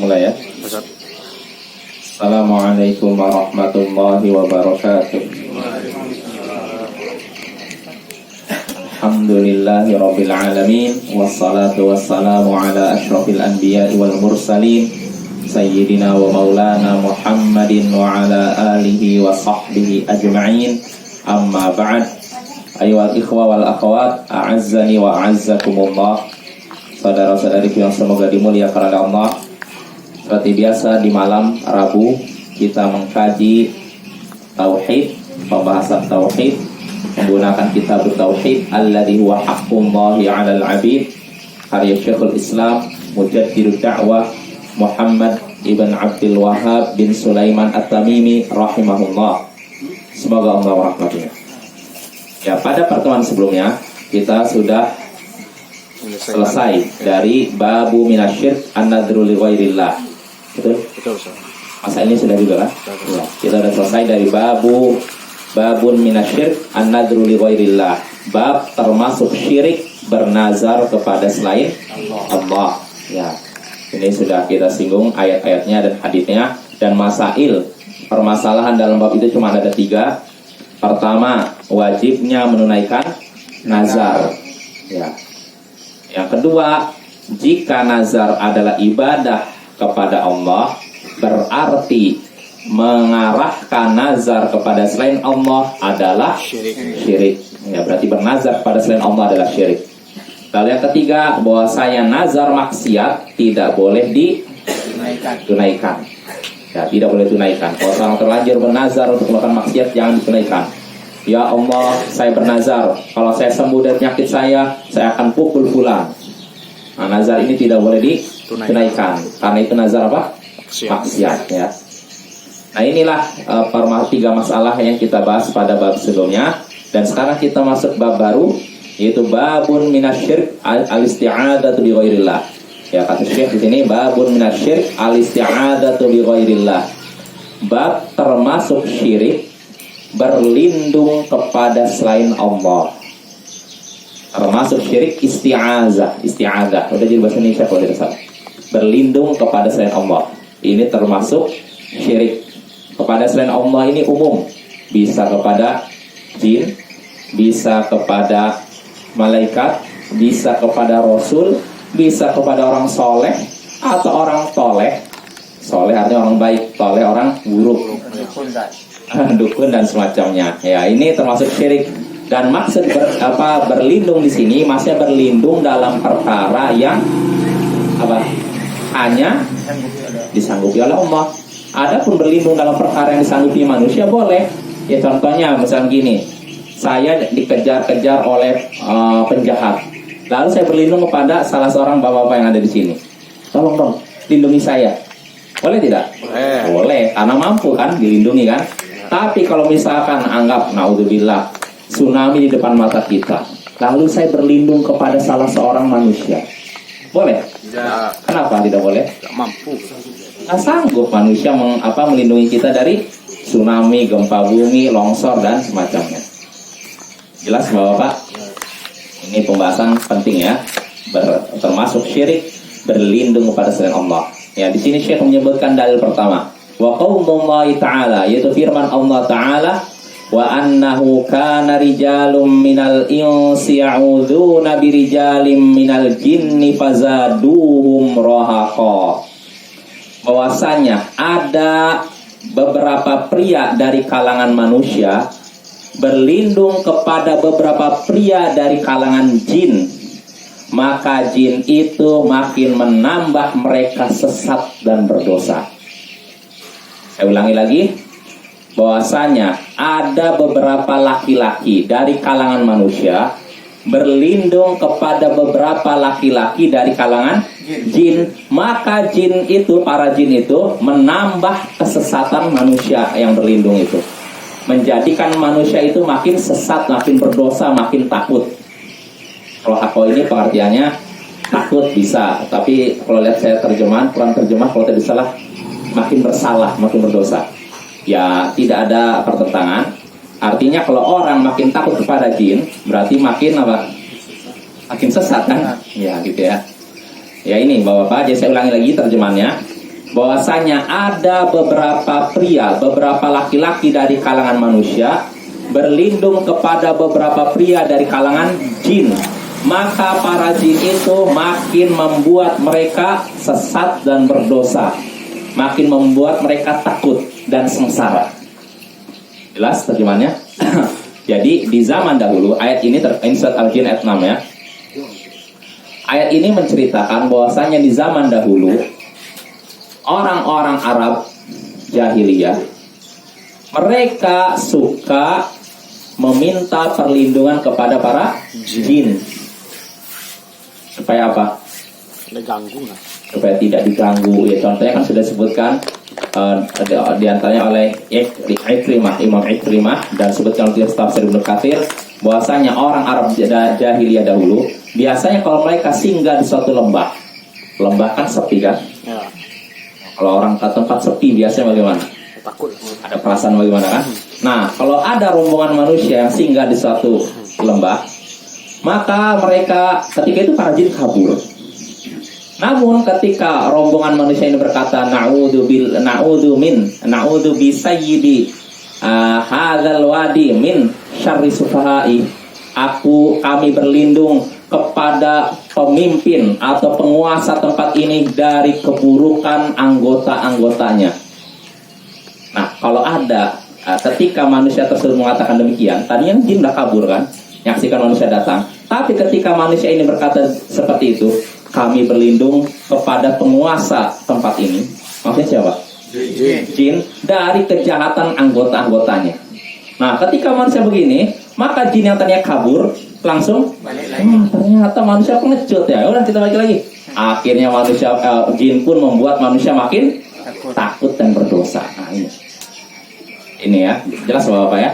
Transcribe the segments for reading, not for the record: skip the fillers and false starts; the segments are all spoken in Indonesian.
mulai ya. Assalamualaikum warahmatullahi wabarakatuh. Alhamdulillahi rabbil alamin, wassalatu wassalamu ala asyrafil anbiya'i wal mursalin, sayyidina wa maulana Muhammadin wa ala alihi wa sahbihi ajma'in. Amma ba'd. Ayyuhal ikhwa wal akhwat, a'azzani wa a'azzakumullah. Saudara-saudariku yang semoga dimuliakan oleh Allah. Seperti biasa di malam Rabu kita mengkaji tauhid, pembahasan tauhid menggunakan kitab Tauhid alladzi huwa haqqullahi 'alal 'abid, karya Syekhul Islam Mujaddidud Da'wah Muhammad ibn Abdul Wahhab bin Sulaiman At-Tamimi rahimahullah. Semoga Allah merahmatinya. Ya, pada pertemuan sebelumnya kita sudah selesai dari babu minasyirk an-nadru li ghairillah. Betul? Betul, Ustaz. Masa ini sudah juga kan? Ya, kita sudah selesai dari babun minasyirk an-nadru li ghairillah. Bab termasuk syirik bernazar kepada selain Allah. Ya. Ini sudah kita singgung ayat-ayatnya dan hadisnya dan masail. Permasalahan dalam bab itu cuma ada 3. Pertama, wajibnya menunaikan nazar. Ya. Yang kedua, jika nazar adalah ibadah kepada Allah, berarti mengarahkan nazar kepada selain Allah adalah syirik. Ya, berarti bernazar kepada selain Allah adalah syirik. Lalu yang ketiga, bahwasanya nazar maksiat tidak boleh ditunaikan. Ya, tidak boleh tunaikan. Kalau orang terlanjur bernazar untuk melakukan maksiat, jangan ditunaikan. Ya Allah, saya bernazar, kalau saya sembuh dari penyakit saya akan pukul fulan. Nah, nazar ini tidak boleh ditunaikan. Karena itu nazar apa? Maksiat, ya. Nah, inilah 3 masalah yang kita bahas pada bab sebelumnya. Dan sekarang kita masuk bab baru, yaitu babun minasyirk al-isti'adatu bi ghairillah. Ya, kata Syekh di sini babun minasyirk al-isti'adatu bi ghairillah. Bab termasuk syirik berlindung kepada selain Allah. Termasuk syirik isti'azah. Udah jadi bahasa Indonesia kalau tidak salah. Berlindung kepada selain Allah. Ini termasuk syirik. Kepada selain Allah ini umum. Bisa kepada jin, bisa kepada malaikat, bisa kepada rasul, bisa kepada orang soleh atau orang toleh. Soleh artinya orang baik, toleh orang buruk, dukun dan semacamnya. Ya, ini termasuk syirik. Dan maksud berlindung di sini maksudnya berlindung dalam perkara yang hanya disanggupi oleh Allah. Adapun berlindung dalam perkara yang disanggupi manusia boleh. Ya, contohnya misalnya gini, saya dikejar-kejar oleh penjahat. Lalu saya berlindung kepada salah seorang bapak-bapak yang ada di sini. Tolong dong, lindungi saya. Boleh tidak? Boleh, karena mampu kan dilindungi kan. Tapi kalau misalkan anggap naudzubillah tsunami di depan mata kita, lalu saya berlindung kepada salah seorang manusia, boleh? Tidak. Kenapa tidak boleh? Tidak mampu. Nggak sanggup manusia melindungi kita dari tsunami, gempa bumi, longsor dan semacamnya. Jelas Bapak? Ini pembahasan penting ya. Termasuk syirik berlindung kepada selain Allah. Ya, di sini Syekh menyebutkan dalil pertama. Wa qaulullahi ta'ala, yaitu firman Allah Ta'ala, wa annahu kana rijalun minal insi ya'udzuna birijalin minal jinni fazaduhum rahaqa. Bahwasanya ada beberapa pria dari kalangan manusia berlindung kepada beberapa pria dari kalangan jin, maka jin itu makin menambah mereka sesat dan berdosa. Saya ulangi lagi, bahwasanya ada beberapa laki-laki dari kalangan manusia berlindung kepada beberapa laki-laki dari kalangan jin, maka jin itu, para jin itu menambah kesesatan manusia yang berlindung itu, menjadikan manusia itu makin sesat, makin berdosa, makin takut. Kalau hako ini pengertiannya takut bisa, tapi kalau lihat saya terjemahan, kurang terjemah, kalau tidak salah makin bersalah, makin berdosa. Ya, tidak ada pertentangan. Artinya kalau orang makin takut kepada jin, berarti makin Makin sesat kan? Ya, gitu ya. Ya, ini Bapak-bapak, jadi saya ulangi lagi terjemahannya. bahwasanya ada beberapa pria, beberapa laki-laki dari kalangan manusia berlindung kepada beberapa pria dari kalangan jin. Maka para jin itu makin membuat mereka sesat dan berdosa, makin membuat mereka takut dan sengsara. Jelas terjemahannya? Jadi di zaman dahulu, ayat ini surat Al-Jin ayat 6 ya. Ayat ini menceritakan bahwasanya di zaman dahulu orang-orang Arab jahiliyah mereka suka meminta perlindungan kepada para jin. Supaya apa? Supaya tidak diganggu. Ya, contohnya kan sudah disebutkan diantaranya oleh Imam Ikrimah dan sebutkan oleh tafsir Ibnu Katsir bahwasanya orang Arab jahiliyah dahulu biasanya kalau mereka singgah di suatu lembah kan sepi kan ya. Kalau orang ke tempat sepi biasanya bagaimana? Takut. Ada perasaan bagaimana kan? Nah, kalau ada rombongan manusia yang singgah di suatu lembah, maka mereka ketika itu para jin kabur. Namun ketika rombongan manusia ini berkata na'udzu bi sayyidi hadzal wadi min syarri sufahai, kami berlindung kepada pemimpin atau penguasa tempat ini dari keburukan anggota-anggotanya. Nah, kalau ada ketika manusia tersebut mengatakan demikian, tadinya jin sudah kabur kan, menyaksikan manusia datang. Tapi ketika manusia ini berkata seperti itu, kami berlindung kepada penguasa tempat ini. Maksudnya siapa? Jin dari kejahatan anggota-anggotanya. Nah, ketika manusia begini, maka jin yang tadinya kabur langsung ternyata manusia pengecut ya. Udah kita balik lagi. Akhirnya manusia jin pun membuat manusia makin takut dan berdosa. Nah, ini ya, jelas Bapak ya.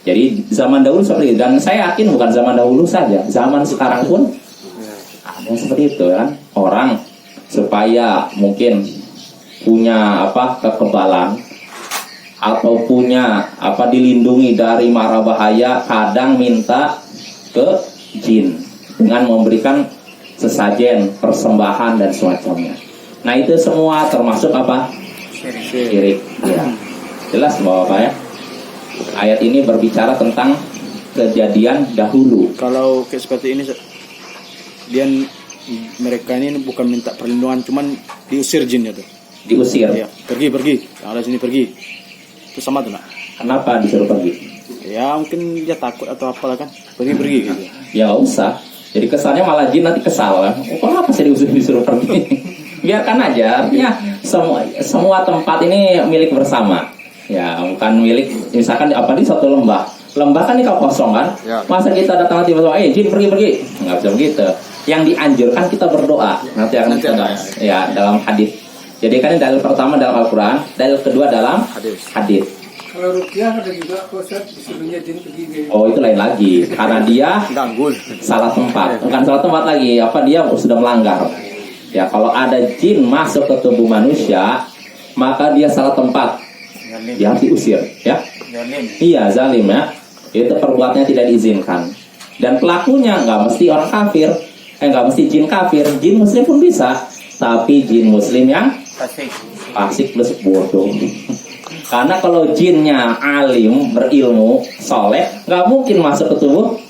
Jadi zaman dahulu seperti itu, dan saya yakin bukan zaman dahulu saja, zaman sekarang pun ada seperti itu kan. Orang supaya mungkin punya kekebalan atau punya dilindungi dari mara bahaya, kadang minta ke jin dengan memberikan sesajen, persembahan dan semacamnya. Nah, itu semua termasuk syirik. Ya. Jelas Bapak ya. Ayat ini berbicara tentang kejadian dahulu. Kalau kayak seperti ini, mereka ini bukan minta perlindungan, cuman diusir jinnya tuh. Diusir. Ya, pergi. Yang ada sini pergi. Itu sama tuh, nak. Kenapa disuruh pergi? Ya mungkin dia takut atau apalah kan. Pergi gitu. Ya nggak usah. Jadi kesannya malah jin nanti kesal kan. Kenapa sih disuruh pergi? Biarkan aja. Artinya semua tempat ini milik bersama. Ya, bukan milik, misalkan di satu lembah kan ini kosong kan ya. Masa kita datang tiba-tiba jin pergi, nggak bisa begitu. Yang dianjurkan kita berdoa. Nanti akan kita bahas ya dalam hadis. Jadi kan dalil pertama dalam Al-Quran, dalil kedua dalam hadis. Kalau ruqyah ada juga konsep disuruhnya jin pergi. Oh, itu lain lagi, karena dia salah tempat. Bukan salah tempat lagi, dia sudah melanggar. Ya, kalau ada jin masuk ke tubuh manusia, maka dia salah tempat. Dia harus diusir, ya. Iya, zalim ya. Itu perbuatannya tidak diizinkan. Dan pelakunya nggak mesti orang kafir, nggak mesti jin kafir, jin muslim pun bisa. Tapi jin muslim yang fasik plus bodoh. Karena kalau jinnya alim, berilmu, soleh, nggak mungkin masuk ke tubuh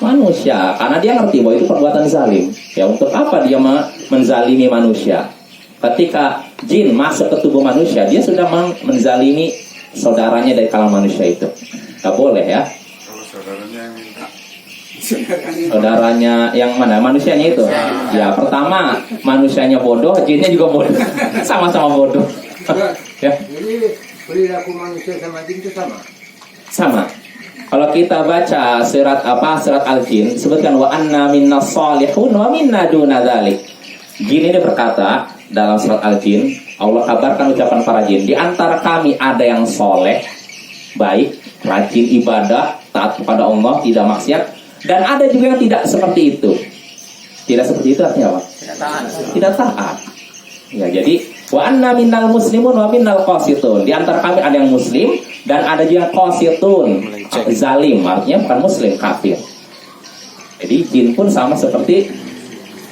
manusia. Karena dia ngerti bahwa itu perbuatan zalim. Ya, untuk apa dia menzalimi manusia? Ketika jin masuk ke tubuh manusia, dia sudah menzalimi saudaranya dari kalangan manusia itu. Gak boleh ya. Saudaranya yang mana? Manusianya itu. Ya, pertama manusianya bodoh, jinnya juga bodoh. Sama-sama bodoh. Ya. Jadi perilaku manusia sama jin itu sama. Sama. Kalau kita baca surat Al-Jin, sebutkan wa anna minnas salihun wa minna duna dzalik. Jin ini berkata dalam surat Al-Jin, Allah kabarkan ucapan para jin, di antara kami ada yang soleh, baik, rajin ibadah, taat kepada Allah, tidak maksiat, dan ada juga yang tidak seperti itu. Tidak seperti itu artinya apa? Tidak taat. Ya, jadi wa anna minnal muslimun wa minnal qasitun. Di antara kami ada yang muslim dan ada juga yang qasitun, zalim, artinya bukan muslim, kafir. Jadi jin pun sama seperti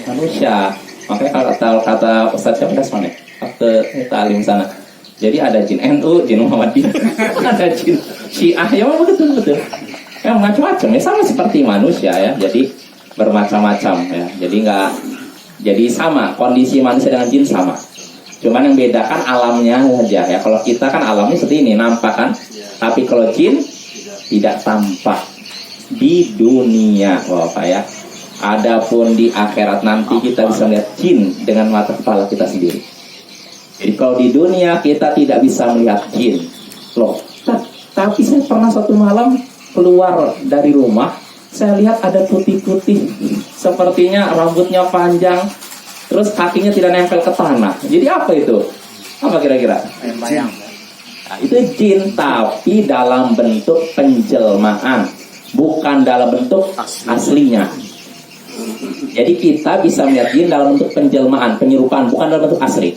manusia. Makanya kalau kata Ustaz siapa Dasman ya? ke Talim sana. Jadi ada jin NU, jin Muhammadiyah, ada jin Syiah, ya betul. Ya macam-macam ya, sama seperti manusia ya. Jadi bermacam-macam ya. Jadi sama kondisi manusia dengan jin sama. Cuman yang bedakan alamnya saja ya. Kalau kita kan alamnya seperti ini, nampak kan? Tapi kalau jin tidak tampak di dunia, Bapak ya. Adapun di akhirat nanti kita bisa melihat jin dengan mata kepala kita sendiri. Jadi kalau di dunia kita tidak bisa melihat jin. Loh, tapi saya pernah satu malam keluar dari rumah, saya lihat ada putih-putih, sepertinya rambutnya panjang, terus kakinya tidak nempel ke tanah. Jadi apa itu? Apa kira-kira? Bayang. Nah, itu jin, tapi dalam bentuk penjelmaan, bukan dalam bentuk aslinya. Jadi kita bisa melihat jin dalam bentuk penjelmaan, penyerupaan, bukan dalam bentuk asli.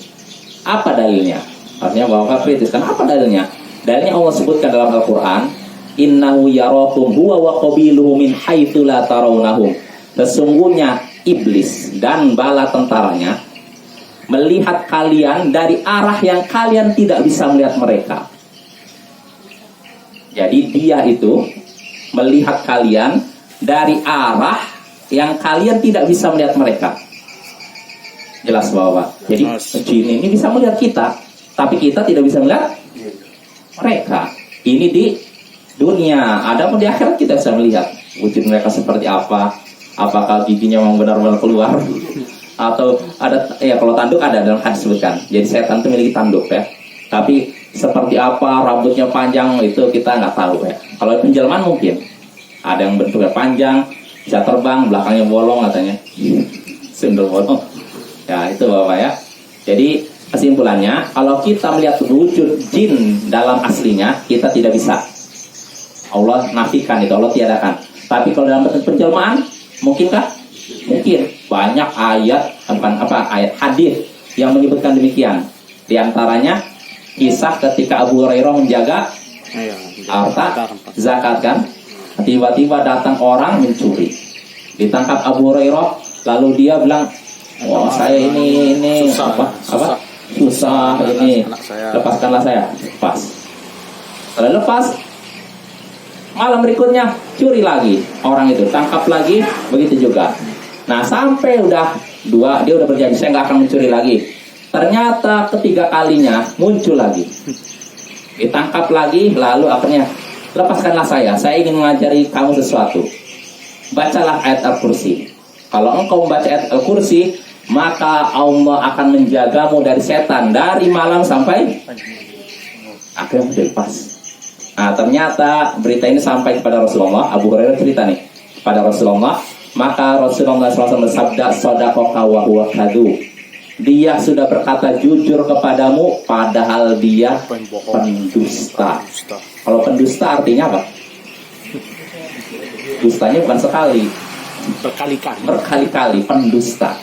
Apa dalilnya? Artinya bahwa kritis kan, apa dalilnya? Dalilnya Allah sebutkan dalam Al-Quran, innahu yarakum huwa wa qabiluhu min haitsu la tarawnahum. Sesungguhnya iblis dan bala tentaranya melihat kalian dari arah yang kalian tidak bisa melihat mereka. Jadi dia itu melihat kalian dari arah yang kalian tidak bisa melihat mereka. Jelas bahwa jadi jin ini bisa melihat kita, tapi kita tidak bisa melihat mereka. Ini di dunia. Adapun di akhirat kita bisa melihat wujud mereka seperti apa. Apakah giginya memang benar-benar keluar, atau ada ya, kalau tanduk ada dalam hadis sebutkan. Jadi setan itu memiliki tanduk ya. Tapi seperti apa, rambutnya panjang, itu kita nggak tahu ya. Kalau penjelmaan mungkin ada yang bentuknya panjang, bisa terbang, belakangnya bolong katanya, sundel bolong. Ya itu Bapak ya. Jadi kesimpulannya, kalau kita melihat wujud jin dalam aslinya, kita tidak bisa. Allah nafikan itu, Allah tiadakan. Tapi kalau dalam bentuk penjelmaan, mungkinkah? Mungkin. Banyak ayat, ayat hadis yang menyebutkan demikian. Di antaranya kisah ketika Abu Hurairah menjaga harta zakat kan, tiba-tiba datang orang mencuri, ditangkap Abu Hurairah, lalu dia bilang, wah saya ini susah ini, lepaskanlah saya. Lepas. Setelah lepas, malam berikutnya curi lagi, orang itu tangkap lagi, begitu juga. Nah sampai udah dua, dia udah berjanji saya nggak akan mencuri lagi. Ternyata ketiga kalinya muncul lagi, ditangkap lagi, lalu akhirnya lepaskanlah saya ingin mengajari kamu sesuatu. Bacalah ayat Al-Kursi. Kalau engkau membaca ayat Al-Kursi, maka Allah akan menjagamu dari setan dari malam sampai akhirnya dilepas. Nah ternyata berita ini sampai kepada Rasulullah. Abu Hurairah cerita nih pada Rasulullah, maka Rasulullah SAW bersabda, shadaqaka wa huwa kadhub. Dia sudah berkata jujur kepadamu, padahal dia pendusta. Kalau pendusta artinya apa? Dustanya bukan sekali, berkali-kali pendusta.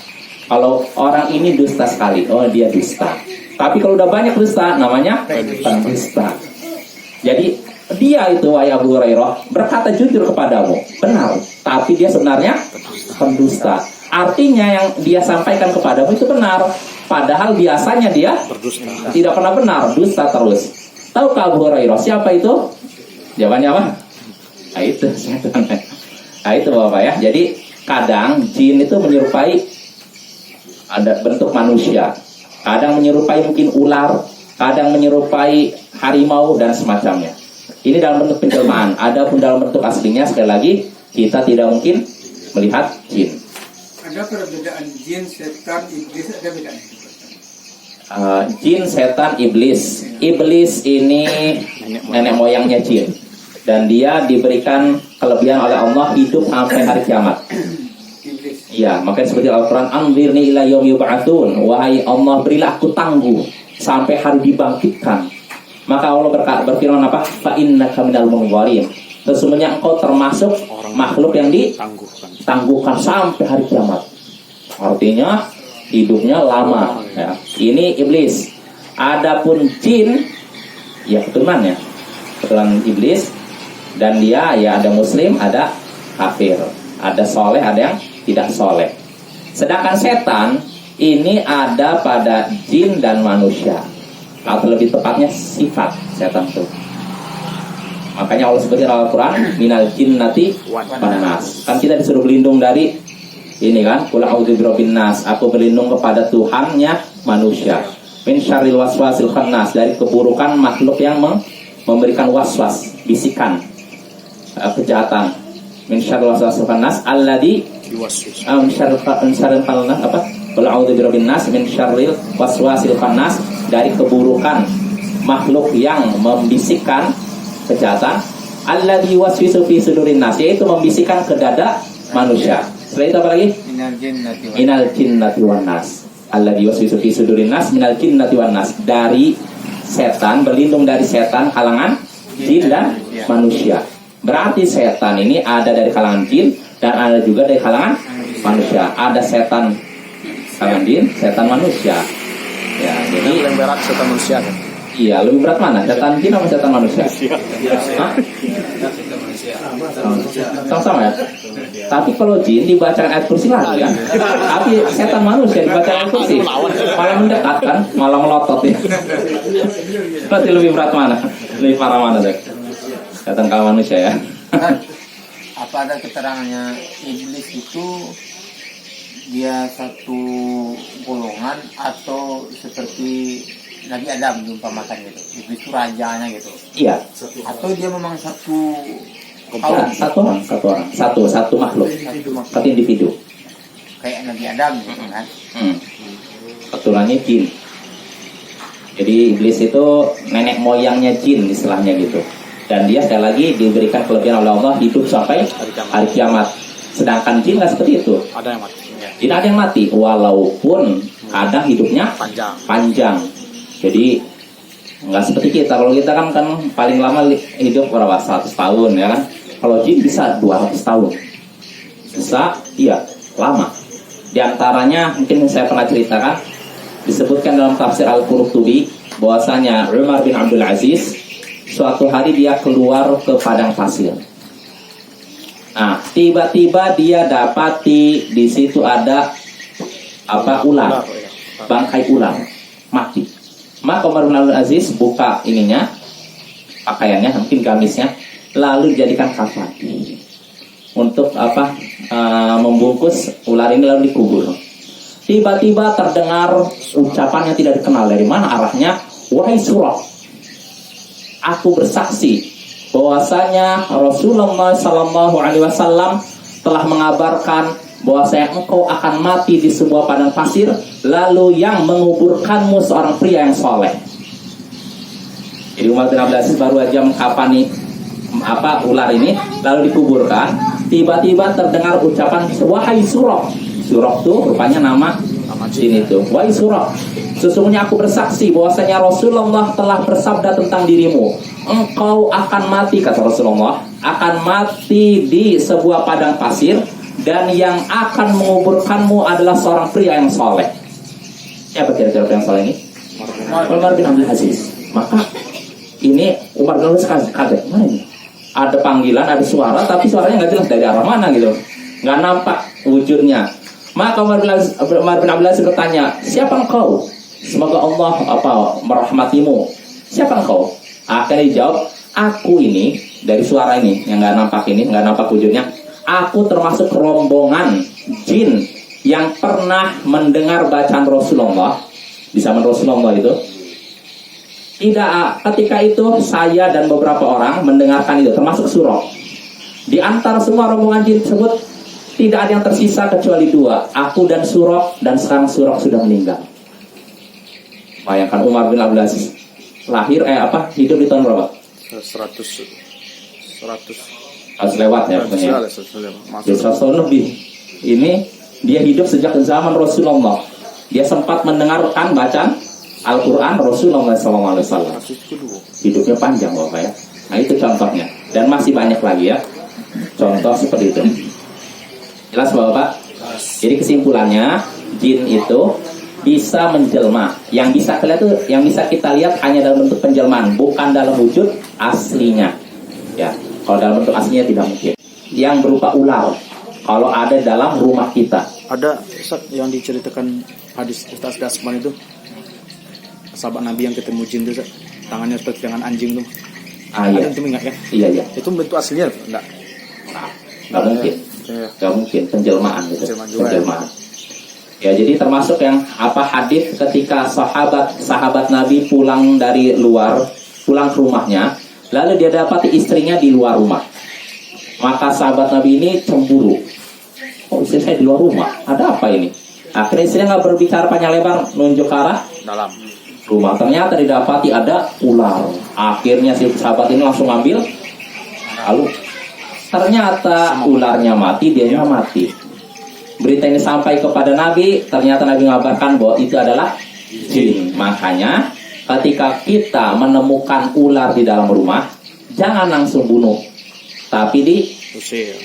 Kalau orang ini dusta sekali, oh dia dusta. Tapi kalau udah banyak dusta, namanya pendusta. Jadi dia itu, wahai Abu Hurairah, berkata jujur kepadamu, benar, tapi dia sebenarnya pendusta. Artinya yang dia sampaikan kepadamu itu benar, padahal biasanya dia tidak pernah benar, dusta terus. Tahukah Abu Hurairah siapa itu? Jawabannya apa? Nah itu setan. Nah itu Bapak ya. Jadi kadang jin itu menyerupai ada bentuk manusia, kadang menyerupai mungkin ular, kadang menyerupai harimau dan semacamnya. Ini dalam bentuk penjelmaan. Adapun dalam bentuk aslinya, sekali lagi kita tidak mungkin melihat jin. Ada perbedaan jin, setan, iblis, ada bedanya? Jin, setan, iblis. Iblis ini nenek moyangnya jin, dan dia diberikan kelebihan oleh Allah hidup sampai hari kiamat. Iya, makanya seperti Al-Quran, anzirni ila yaumi yub'atsun, wahai Allah berilah aku tangguh sampai hari dibangkitkan. Maka Allah berfirman apa? Fa innaka minal munzirin. Sesungguhnya engkau termasuk makhluk yang ditangguhkan sampai hari kiamat. Artinya hidupnya lama ya. Ini iblis. Adapun jin, ya keturunannya, keturunan iblis, dan dia ya ada muslim, ada kafir, ada soleh, ada yang tidak soleh. Sedangkan setan ini ada pada jin dan manusia, atau lebih tepatnya sifat setan itu. Makanya Allah sebutkan dalam Al-Quran minal jinnati wan nas. Kan kita disuruh berlindung dari ini kan, qul a'udzu birabbin nas, aku berlindung kepada Tuhannya manusia. Min syarril waswasil khannas, dari keburukan makhluk yang memberikan waswas, bisikan, kejahatan. Min syarril waswasil khannas alladzi yuwaswis. Min syarril khannas apa? Qul a'udzu birabbin nas min syarril waswasil khannas, dari keburukan makhluk yang membisikkan kejahatan. Alladzi yuwaswisu fi sudurin nas, yaitu membisikkan ke dada manusia. Setelah itu apa lagi? Minal jinnati wan nas. Alladzi yuwaswisu fi sudurin nas minal jinnati wan nas, dari setan, berlindung dari setan kalangan jin dan manusia. Berarti setan ini ada dari kalangan jin dan ada juga dari kalangan manusia. Ada setan kalangan jin, setan manusia. Ya, jadi yang berat setan manusia kan? Iya, lebih berat mana? Setan jin atau setan manusia? Hah? Sama-sama ya? Tapi kalau jin dibacakan ayat kursi lagi kan? Tapi setan manusia dibaca ayat kursi malah mendekat kan? Malah melotot ya. Berarti lebih berat mana? Lebih parah mana deh? Setan kawan manusia ya? Apa ada keterangannya iblis itu dia satu golongan atau seperti Nabi Adam diumpamakan gitu, iblis itu rajanya gitu, Iya. atau dia memang satu Ya, satu orang, satu makhluk, satu individu. kayak Nabi Adam gitu kan. Keturunannya jin. Jadi iblis itu nenek moyangnya jin istilahnya gitu. Dan dia sekali lagi diberikan kelebihan oleh Allah hidup sampai hari kiamat. Sedangkan jin nggak seperti itu. Ada yang mati. Tidak ada yang mati, walaupun kadang hidupnya panjang. Jadi nggak seperti kita. Kalau kita kan paling lama hidup berapa? 100 tahun ya kan. Kalau jin bisa 200 tahun. Bisa, iya, lama. Di antaranya mungkin saya pernah ceritakan, disebutkan dalam tafsir Al-Qurtubi bahwasanya Umar bin Abdul Aziz suatu hari dia keluar ke padang pasir. Nah, tiba-tiba dia dapati di situ ada ular, bangkai ular mati. Maka Umar bin Abdul Aziz buka ininya, pakaiannya, mungkin gamisnya, lalu dijadikan kafan untuk membungkus ular ini lalu dikubur. Tiba-tiba terdengar ucapan yang tidak dikenal dari mana arahnya, wahai surah, aku bersaksi bahwasanya Rasulullah Sallallahu Alaihi Wasallam telah mengabarkan bahwasanya engkau akan mati di sebuah padang pasir, lalu yang menguburkanmu seorang pria yang soleh. Jadi Umar bin Abdul Aziz baru aja mengkafani ular ini, lalu dikuburkan. Tiba-tiba terdengar ucapan wahai surah. Surah itu rupanya nama jin itu. Wahai surah, sesungguhnya aku bersaksi bahwasanya Rasulullah telah bersabda tentang dirimu, engkau akan mati, kata Rasulullah, akan mati di sebuah padang pasir, dan yang akan menguburkanmu adalah seorang pria yang soleh. Siapa kira-kira pria yang soleh ini? Umar bin Abdul Aziz. Maka ini Umar bin Abdul Aziz kaget, mana ini? Ada panggilan, ada suara, tapi suaranya nggak jelas dari arah mana gitu, nggak nampak wujudnya. Maka Umar bin Abdul Aziz bertanya, siapa engkau? Semoga Allah merahmatimu. Siapa engkau? Akhirnya dijawab, aku ini, dari suara ini yang nggak nampak ini, nggak nampak wujudnya, aku termasuk rombongan jin yang pernah mendengar bacaan Rasulullah di zaman Rasulullah itu. Tidak, ketika itu saya dan beberapa orang mendengarkan itu, termasuk surah. Di antara semua rombongan jin tersebut tidak ada yang tersisa kecuali dua, aku dan surah, dan sekarang surah sudah meninggal. Bayangkan Umar bin Abdul Aziz lahir hidup di tahun berapa? 100 harus lewat ya pokoknya. 100 tahun lebih. Ini dia hidup sejak zaman Rasulullah. Dia sempat mendengarkan bacaan Al-Quran Rasulullah SAW. Hidupnya panjang Bapak ya. Nah itu contohnya. Dan masih banyak lagi ya contoh seperti itu. Jelas Bapak? Jadi kesimpulannya, jin itu bisa menjelma. Yang bisa kita lihat hanya dalam bentuk penjelmaan, bukan dalam wujud aslinya. Ya, kalau dalam bentuk aslinya tidak mungkin. Yang berupa ular, kalau ada dalam rumah kita, Ada Ustaz yang diceritakan hadis Ustaz Dasman itu, sahabat Nabi yang ketemu jin itu Ustaz, tangannya seperti tangan anjing tuh. Ah iya. Ada yang ingat ya? Iya iya. Itu bentuk aslinya enggak? Nggak mungkin. Iya. Nggak mungkin penjelmaan gitu. Penjelmaan juga, Penjelmaan. Ya jadi termasuk yang hadis ketika sahabat Nabi pulang dari luar, pulang ke rumahnya, lalu dia dapati istrinya di luar rumah. Maka sahabat Nabi ini cemburu. Oh, istri saya di luar rumah, ada apa ini? Akhirnya istrinya nggak berbicara panjang lebar, nunjuk ke arah Dalam. rumah. Ternyata didapati ada ular. Akhirnya si sahabat ini langsung ambil, lalu ternyata ularnya mati, dianya mati. Berita ini sampai kepada Nabi, ternyata Nabi mengabarkan bahwa itu adalah jin. Makanya ketika kita menemukan ular di dalam rumah, jangan langsung bunuh, tapi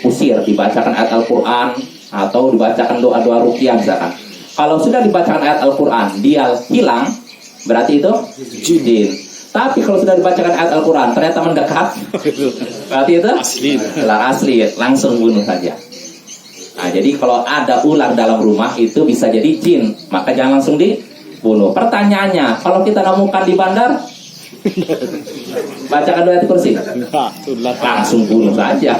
usir, dibacakan ayat Al-Quran atau dibacakan doa-doa ruqyah misalkan. Kalau sudah dibacakan ayat Al-Quran dia hilang, berarti itu jin. Tapi kalau sudah dibacakan ayat Al-Quran ternyata mendekat, berarti itu ular asli, langsung bunuh saja. Nah, jadi kalau ada ular dalam rumah itu bisa jadi jin, maka jangan langsung dibunuh. Pertanyaannya, kalau kita nemukan di bandar, bacakan doa kursi, langsung bunuh saja.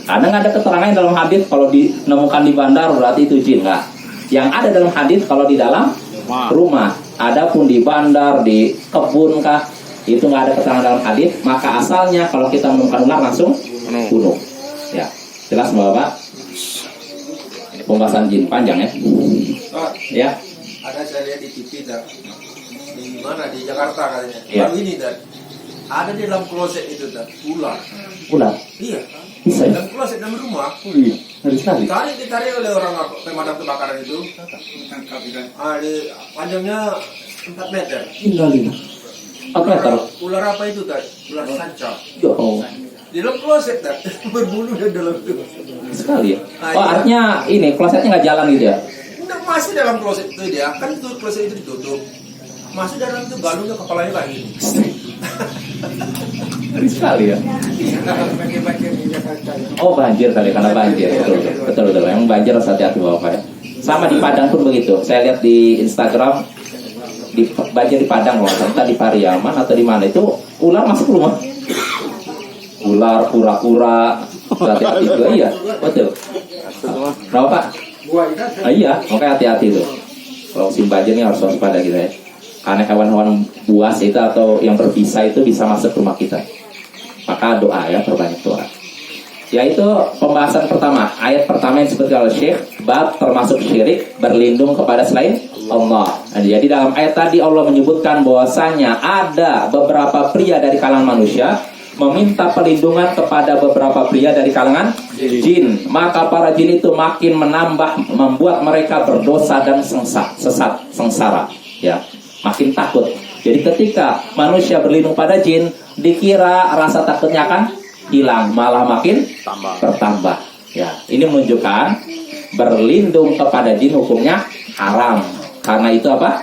Karena nggak ada keterangan dalam hadis kalau ditemukan di bandar berarti itu jin, nggak. Yang ada dalam hadis kalau di dalam rumah. Adapun di bandar, di kebun kah, itu nggak ada keterangan dalam hadis. Maka asalnya kalau kita menemukan ular langsung bunuh. Ya, jelas Bapak. Ini pembahasan jin panjang ya. Ya. Ada saya lihat di TV dah. Di mana di Jakarta katanya. Iya. Baru ini dah. Ada di dalam kloset itu dah ular. Ular. Iya. Bisa ya? Dalam kloset dalam rumah. Iya. Ngeri sekali. Ditarik oleh orang pemadam kebakaran itu. Panjangnya 4 meter. Innalillah. 4 meter. Ular apa itu dah? Ular sanca. Ya Allah. Di dalam kloset dah. Berbulu di dalam itu. Sekali ya. Oh, artinya ini klosetnya nggak jalan gitu ya? Enggak, masih dalam kloset itu dia. Kan itu kloset itu ditutup. Masih dalam itu galungnya kepalanya lagi. Ngeri sekali ya. Pakai minyak kaca. Oh banjir kali, karena banjir. Betul. Yang banjir harus hati-hati Bapak ya. Sama di Padang pun begitu. Saya lihat di Instagram banjir di Padang loh, entah di Pariaman atau di mana itu ular masuk rumah. Ular, kura-kura, hati-hati juga. Iya, betul. Kenapa Pak? Buah ikan. Iya, makanya hati-hati tuh. Kalau musim banjir ini harus waspada kita ya. Karena hewan-hewan buas itu atau yang berbisa itu bisa masuk ke rumah kita. Maka doa ya, perbanyak doa. Yaitu pembahasan pertama, ayat pertama yang disebutkan oleh Syekh, bab termasuk syirik berlindung kepada selain Allah. Nah, jadi dalam ayat tadi Allah menyebutkan bahwasanya ada beberapa pria dari kalangan manusia meminta perlindungan kepada beberapa pria dari kalangan jin. Maka para jin itu makin menambah, membuat mereka berdosa dan sengsara. Ya, makin takut. Jadi ketika manusia berlindung pada jin, dikira rasa takutnya akan hilang, malah makin bertambah. Ya, ini menunjukkan berlindung kepada jin hukumnya haram. Karena itu apa?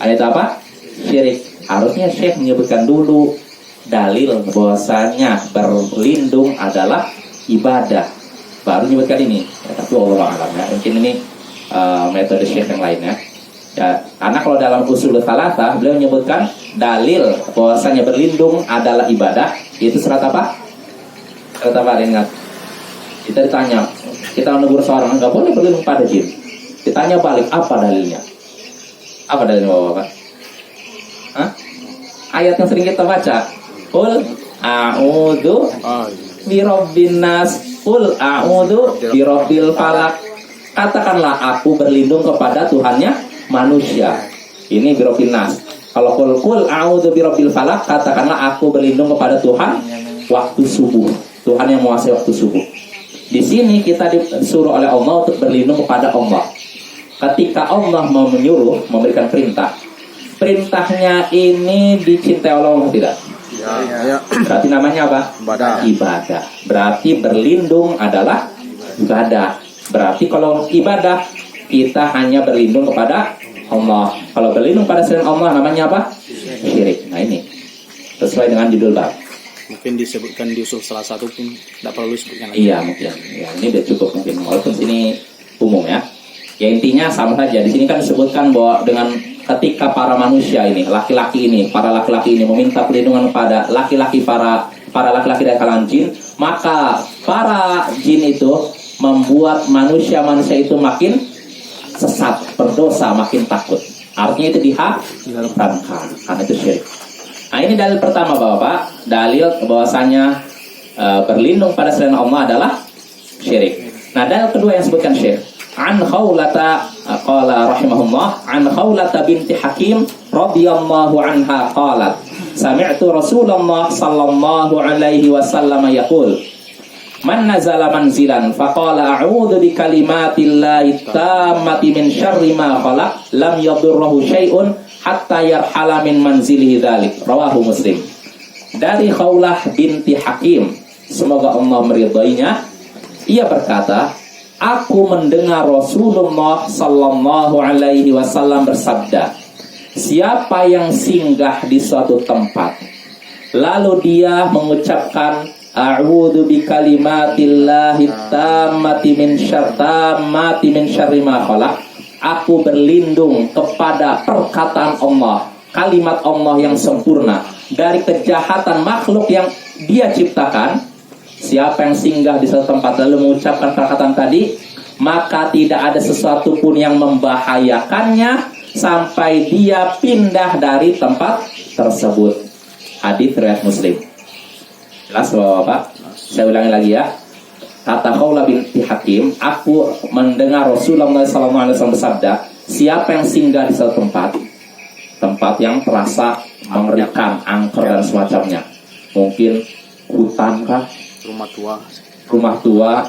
Ayat apa? Syirik. Harusnya Syekh menyebutkan dulu dalil bahwasanya berlindung adalah ibadah. Baru menyebutkan ini. Ya, tapi Allah alam ya. Mungkin ini metode Syekh yang lainnya. Ya, karena kalau dalam usul thalatha beliau menyebutkan dalil bahwasanya berlindung adalah ibadah. Itu surat apa? Surat apa? Ingat. Kita ditanya, kita menegur seorang nggak boleh berlindung pada jin. Ditanya balik, apa dalilnya? Apa dalilnya Bapak? Hah? Ayat yang sering kita baca. Qul a'udzu birabbin nas. Qul a'udzu birabbil falaq. Katakanlah aku berlindung kepada Tuhannya manusia. Ini birabbil nas. Kalau qul a'udzu birabbil falaq, katakanlah aku berlindung kepada Tuhan waktu subuh. Tuhan yang menguasai waktu subuh. Di sini kita disuruh oleh Allah untuk berlindung kepada Allah. Ketika Allah mau menyuruh, memberikan perintah, perintahnya ini dicintai Allah atau tidak? Ya. Berarti namanya apa? Ibadah. Berarti berlindung adalah ibadah. Berarti kalau ibadah, kita hanya berlindung kepada Allah. Kalau berlindung pada selain Allah namanya apa? Syirik. Nah ini sesuai dengan judul bab. Mungkin disebutkan di usul salah satu pun tidak perlu disebutkan lagi. Iya mungkin. Ya, ini udah cukup mungkin. Walaupun sini umum ya. Ya intinya sama saja. Di sini kan disebutkan bahwa dengan ketika para manusia ini, para laki-laki ini meminta perlindungan pada laki-laki para laki-laki dari kalangan jin, maka para jin itu membuat manusia itu sesat, berdosa, makin takut. Artinya itu diharamkan, karena itu syirik. Nah ini dalil pertama Bapak, dalil bahwasanya berlindung pada selain Allah adalah syirik. Nah dalil kedua yang disebutkan Syekh, an Khawlata qala rahimahullah, an Khawlata binti Hakim radhiyallahu anha qalat, sami'tu Rasulullah sallallahu alaihi wasallam yaqul, man nazala manzilan faqala a'udzu bi kalimatillahi tammati min syarri ma khalaq lam yadurruhu syai'un hatta yarhala min manzilihi dzalik, rawahu Muslim. Dari Khawlah binti Hakim, semoga Allah meridainya, ia berkata, aku mendengar Rasulullah sallallahu alaihi wasallam bersabda, siapa yang singgah di suatu tempat lalu dia mengucapkan a'udzu bikalimatillahi tammati min syarri ma khalaq, aku berlindung kepada perkataan Allah, kalimat Allah yang sempurna dari kejahatan makhluk yang dia ciptakan. Siapa yang singgah di suatu tempat lalu mengucapkan perkataan tadi, maka tidak ada sesuatu pun yang membahayakannya sampai dia pindah dari tempat tersebut. Hadis riwayat Muslim. Jelas Bapak? Saya ulangi lagi ya. Kata Khawlah binti Hakim, aku mendengar Rasulullah SAW bersabda, siapa yang singgah di suatu tempat yang terasa mengerikan, angker dan semacamnya, mungkin hutan kah, rumah tua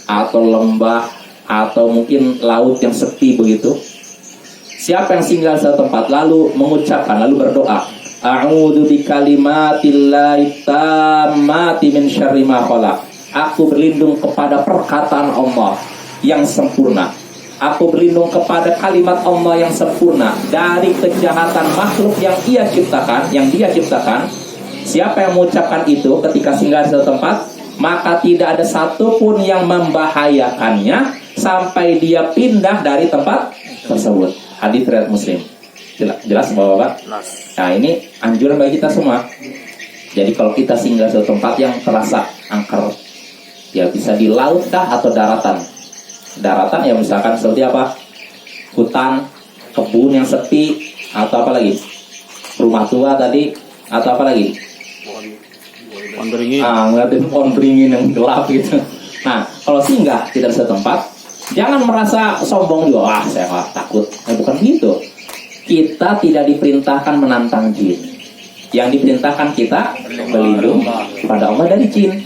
atau lembah atau mungkin laut yang sepi begitu. Siapa yang singgah di suatu tempat lalu mengucapkan, lalu berdoa, a'udzu bikalimatillahi tammati min syarri ma khalaq, aku berlindung kepada perkataan Allah yang sempurna, aku berlindung kepada kalimat Allah yang sempurna dari kejahatan makhluk yang dia ciptakan. Siapa yang mengucapkan itu ketika singgah di suatu tempat, maka tidak ada satupun yang membahayakannya sampai dia pindah dari tempat tersebut. Hadits riwayat Muslim. Jelas Bapak? Nah ini anjuran bagi kita semua. Jadi kalau kita singgah di suatu tempat yang terasa angker, ya bisa di laut kah atau daratan. Daratan ya misalkan seperti apa? Hutan, kebun yang sepi, atau apa lagi? Rumah tua tadi, atau apa lagi? Ngeliatin pohon beringin yang gelap gitu. Nah, kalau singgah tidak di suatu tempat, jangan merasa sombong juga. Saya takut. Bukan gitu. Kita tidak diperintahkan menantang jin. Yang diperintahkan kita berlindung pada Allah dari jin.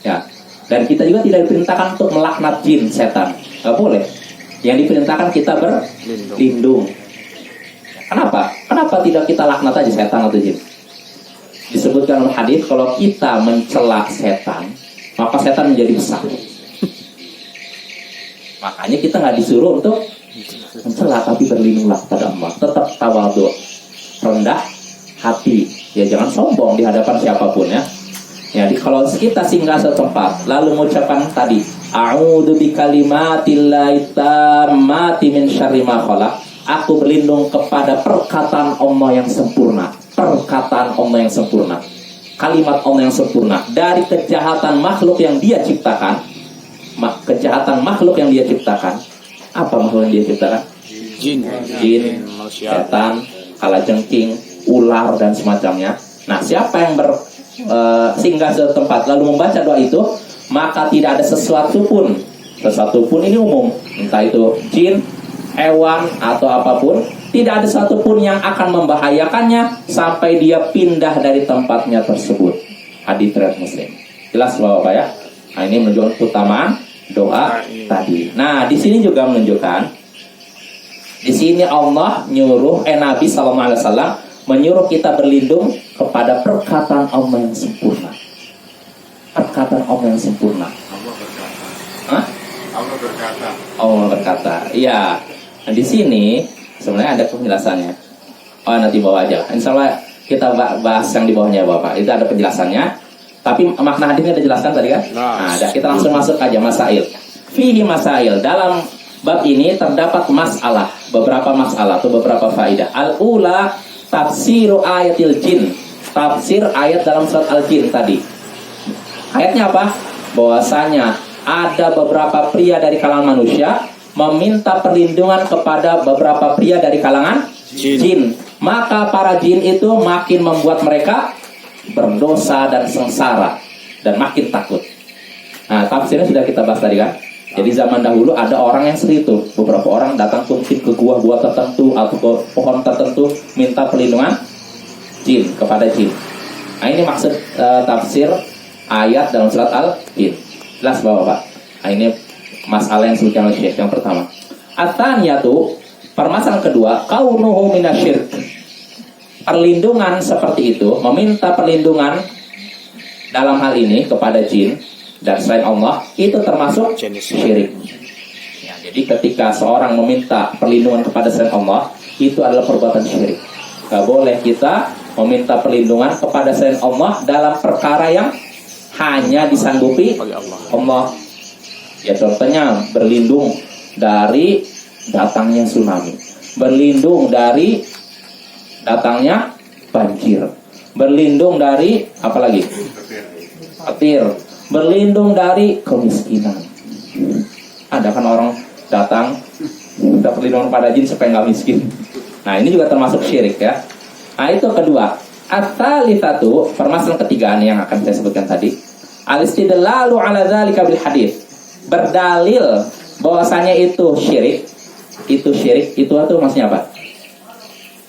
Ya. Dan kita juga tidak diperintahkan untuk melaknat jin, setan. Gak boleh. Yang diperintahkan kita berlindung. Kenapa? Kenapa tidak kita laknat aja setan atau jin? Disebutkan dalam hadis, kalau kita mencela setan, maka setan menjadi besar. Makanya kita nggak disuruh untuk mencela, tapi berlindunglah kepada Allah. Tetap tawadhu, rendah hati. Ya jangan sombong di hadapan siapapun ya. Jadi kalau kita singgah suatu tempat lalu mengucapkan tadi, a'udzu bikalimatillahi tammati min syarri ma khalaq, aku berlindung kepada perkataan Allah yang sempurna. Perkataan Allah yang sempurna, kalimat Allah yang sempurna dari kejahatan makhluk yang dia ciptakan. Kejahatan makhluk yang dia ciptakan. Apa makhluk yang dia ciptakan? Jin, setan, kalajengking, ular dan semacamnya. Nah, siapa yang singgah ke tempat lalu membaca doa itu, maka tidak ada sesuatu pun ini umum, entah itu jin, hewan atau apapun, tidak ada satupun yang akan membahayakannya sampai dia pindah dari tempatnya tersebut. Hadits riwayat Muslim. Jelas Bapak ya? Nah, ini menunjukkan keutamaan doa tadi. Nah, di sini juga menunjukkan, di sini Allah nyuruh Nabi SAW menyuruh kita berlindung kepada perkataan Allah yang sempurna. Perkataan Allah yang sempurna. Allah berkata. Iya. Nah, di sini sebenarnya ada penjelasannya. Oh, nanti bawa aja. Insya Allah kita bahas yang di bawahnya Bapak. Itu ada penjelasannya. Tapi makna hadisnya ada jelaskan tadi kan? Nah, kita langsung masuk aja masail. Fihi masail. Dalam bab ini terdapat masalah, beberapa masalah atau beberapa faedah. Al-ula tafsiru ayatil jin. Tafsir ayat dalam surat Al-Jin tadi. Ayatnya apa? Bahwasanya ada beberapa pria dari kalangan manusia meminta perlindungan kepada beberapa pria dari kalangan jin. Maka para jin itu makin membuat mereka berdosa dan sengsara dan makin takut. Nah, tafsirnya sudah kita bahas tadi kan. Jadi zaman dahulu ada orang yang seperti itu. Beberapa orang datang mungkin ke gua-gua tertentu atau ke pohon tertentu minta perlindungan jin, kepada jin. Nah, ini maksud tafsir ayat dalam surat Al-Jin. Jelas Bapak? Nah, ini masalah yang disebutkan oleh Syekh yang pertama. At-taniyatu, permasalahan kedua, kaunuhu minasyirk. Perlindungan seperti itu, meminta perlindungan dalam hal ini kepada jin dan selain Allah, itu termasuk syirik. Ya, jadi ketika seorang meminta perlindungan kepada selain Allah, itu adalah perbuatan syirik. Gak boleh kita meminta perlindungan kepada selain Allah dalam perkara yang hanya disanggupi Allah. Ya, contohnya berlindung dari datangnya tsunami, berlindung dari datangnya banjir, berlindung dari apa lagi? Petir, berlindung dari kemiskinan. Ada kan orang datang minta perlindungan pada jin supaya nggak miskin. Nah, ini juga termasuk syirik ya. Nah, itu kedua. At-tsalitsatu, permasalahan ketiga yang akan saya sebutkan tadi. Al-istidlalu ala dzalika bil hadis. Berdalil bahwasanya itu syirik. Itu syirik, itu maksudnya apa?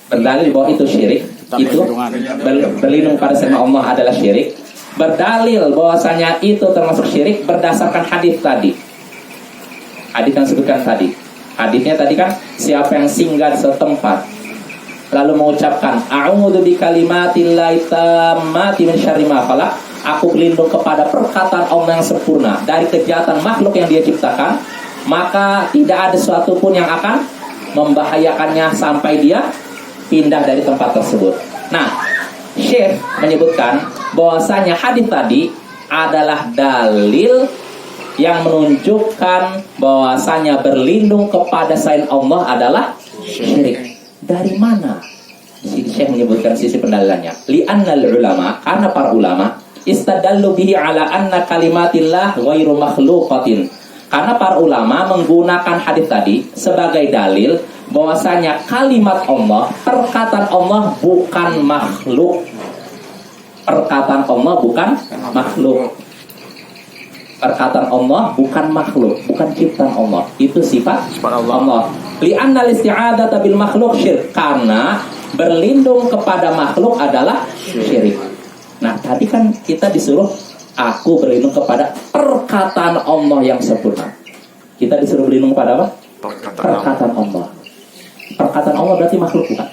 Berdalil bahwa itu syirik, itu berlindung pada selain Allah adalah syirik. Berdalil bahwasanya itu termasuk syirik berdasarkan hadis tadi. Hadis yang disebutkan tadi. Hadisnya tadi kan, siapa yang singgah di setempat lalu mengucapkan a'udzu bikalimatillahi tammati min syarri ma khalaq, aku berlindung kepada perkataan Allah yang sempurna dari kejahatan makhluk yang dia ciptakan, maka tidak ada sesuatu pun yang akan membahayakannya sampai dia pindah dari tempat tersebut. Nah, Syekh menyebutkan bahwasanya hadis tadi adalah dalil yang menunjukkan bahwasanya berlindung kepada selain Allah adalah syirik. Dari mana? Syekh menyebutkan sisi pendalilannya. Li'annal ulama, karena para ulama istadallu bihi ala anna kalimatillah ghairu makhluqatin. Karena para ulama menggunakan hadis tadi sebagai dalil bahwasanya kalimat Allah, perkataan Allah bukan makhluk. Perkataan Allah bukan makhluk. Perkataan Allah bukan makhluk, bukan ciptaan Allah. Itu sifat Allah. Li'anna al-isti'adzata bil makhluk syirk. Karena berlindung kepada makhluk adalah syirik. Nah, tadi kan kita disuruh aku berlindung kepada perkataan Allah yang sempurna. Kita disuruh berlindung kepada apa? Perkataan Allah. Perkataan Allah berarti makhluk bukan?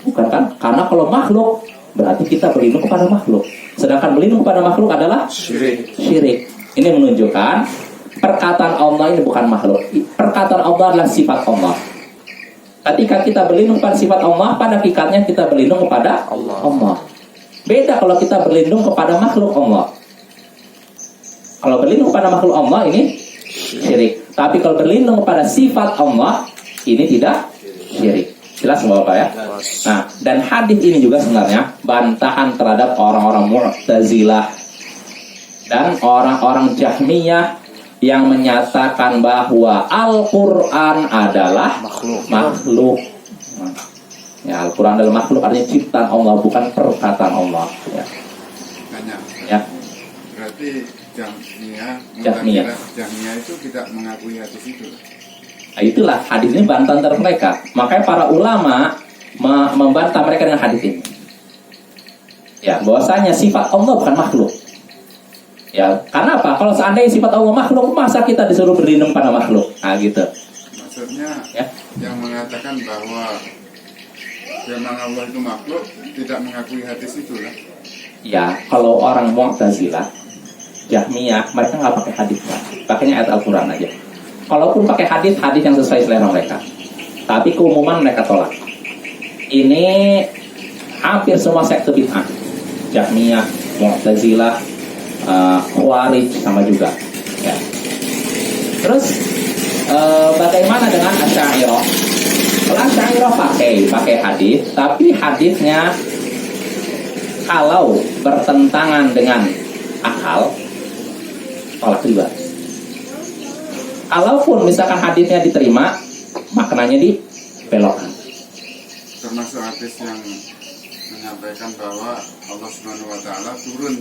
Bukan kan? Karena kalau makhluk berarti kita berlindung kepada makhluk. Sedangkan berlindung kepada makhluk adalah syirik. Ini menunjukkan perkataan Allah ini bukan makhluk. Perkataan Allah adalah sifat Allah. Ketika kita berlindung pada sifat Allah, pada hakikatnya kita berlindung kepada Allah. Beda kalau kita berlindung kepada makhluk Allah. Kalau berlindung kepada makhluk Allah ini syirik. Tapi kalau berlindung kepada sifat Allah ini tidak syirik. Jelas Bapak ya? Nah, dan hadis ini juga sebenarnya bantahan terhadap orang-orang Mu'tazilah dan orang-orang Jahmiyah yang menyatakan bahwa Al-Quran adalah makhluk. Ya, Al-Quran adalah makhluk, artinya ciptaan Allah, bukan perkataan Allah. Ya. Ya. Berarti Jahmiyah itu tidak mengakui hadis itu. Nah, itulah hadis ini bantahan terhadap mereka. Makanya para ulama membantah mereka dengan hadis ini. Ya, bahwasanya sifat Allah bukan makhluk. Ya, karena apa? Kalau seandainya sifat Allah makhluk, masa kita disuruh berlindung pada makhluk? Nah, gitu. Maksudnya Ya. yang mengatakan bahwa firman Allah itu makhluk tidak mengakui hadis itu lah. Ya, kalau orang Mu'tazilah, Jahmiyah, mereka nggak pakai hadis, pakainya ayat Al-Quran aja. Kalaupun pakai hadis yang sesuai selera mereka, tapi keumuman mereka tolak. Ini hampir semua sekte bid'ah, Jahmiyah, Mu'tazilah, Khawarij sama juga. Ya. Terus bagaimana dengan Asy'ariyah? Kalau Asy'ariyah pakai hadis, tapi hadisnya kalau bertentangan dengan akal, tolak juga. Kalaupun misalkan hadisnya diterima, maknanya dibelokkan. Termasuk hadis yang menyampaikan bahwa Allah Subhanahu wa taala turun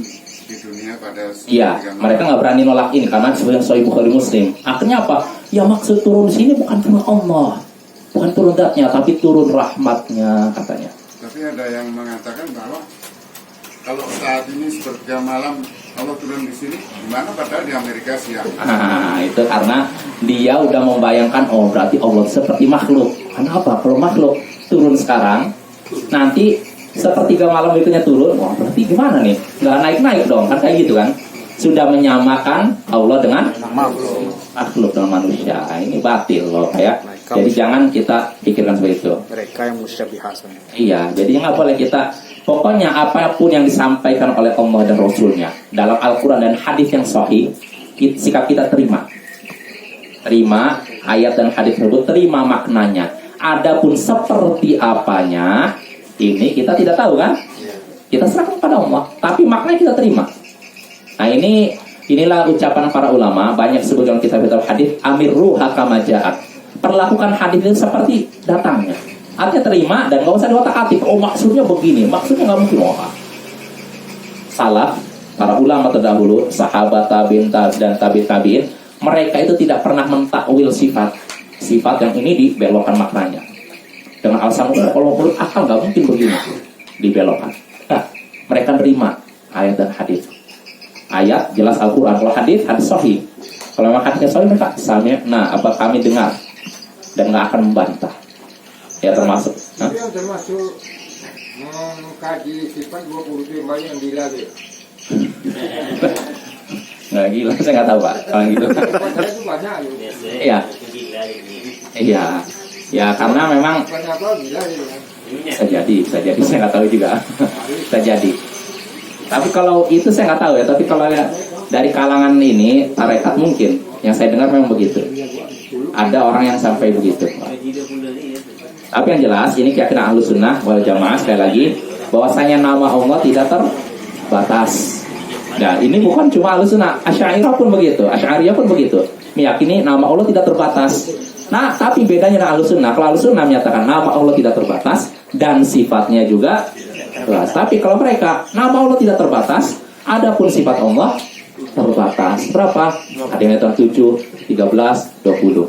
di dunia pada Iya, mereka nggak berani nolak ini karena sebenarnya Sahih Bukhari Muslim. Akhirnya apa? Ya maksud turun di sini bukan turun Allah, bukan turun zatnya, tapi turun rahmatnya katanya. Tapi ada yang mengatakan bahwa kalau saat ini sepertiga malam Allah turun di sini, gimana padahal di Amerika siang? Itu karena dia udah membayangkan, oh berarti Allah seperti makhluk. Kenapa? Kalau makhluk turun sekarang, nanti sepertiga malam berikutnya turun, wah berarti gimana nih? Nggak naik-naik dong, kan kayak gitu kan? Sudah menyamakan Allah dengan makhluk dengan manusia. Ini batil loh kayak. Jadi jangan kita pikirkan seperti itu. Mereka yang musyabihat. Iya, jadi nggak boleh kita. Pokoknya apapun yang disampaikan oleh Allah dan Rasulnya dalam Al-Quran dan hadis yang sahih, sikap kita terima. Terima ayat dan hadis tersebut, terima maknanya. Adapun seperti apanya, ini kita tidak tahu kan? Kita serahkan pada Allah, tapi maknanya kita terima. Nah inilah ucapan para ulama, banyak sebut dalam kitab-kitab hadis, amirruha kama ja'at. Perlakukan hadis itu seperti datangnya. Artinya terima dan nggak usah diotak-atik. Oh maksudnya begini, maksudnya nggak mungkin. Oh, salah. Para ulama terdahulu, sahabat tabi'in dan tabi'in, mereka itu tidak pernah mentakwil sifat yang ini dibelokkan maknanya dengan alasan kalau menurut akal nggak mungkin begini, dibelokkan. Nah, mereka terima ayat dan hadis. Ayat jelas Al-Quran, kalau hadis sahih. Kalau memang hadisnya sahih mereka nah apa kami dengar dan nggak akan membantah. Ya termasuk. Tapi yang termasuk mengkaji sifat 20 firman yang gila gitu. Nggak gila, saya nggak tahu Pak. Kalau gitu. Padahal itu banyak gitu. Iya. Iya. Ya karena memang Kenapa gila gitu kan? bisa jadi, saya nggak tahu juga. Bisa jadi. Tapi kalau itu saya nggak tahu ya. Tapi kalau ya, dari kalangan ini tarekat mungkin, yang saya dengar memang begitu. Ada orang yang sampai begitu. Tapi yang jelas ini keyakinan Ahlus Sunnah wal Jamaah sekali lagi bahwasanya nama Allah tidak terbatas. Nah ini bukan cuma Ahlus Sunnah, Asy'ariyah pun begitu, Asy'ariyah pun begitu, meyakini nama Allah tidak terbatas. Nah tapi bedanya dengan Ahlus Sunnah, kalau Ahlus Sunnah menyatakan nama Allah tidak terbatas dan sifatnya juga terbatas. Tapi kalau mereka nama Allah tidak terbatas, adapun sifat Allah terbatas. Berapa? Ada yang hitung 7, 13, 20.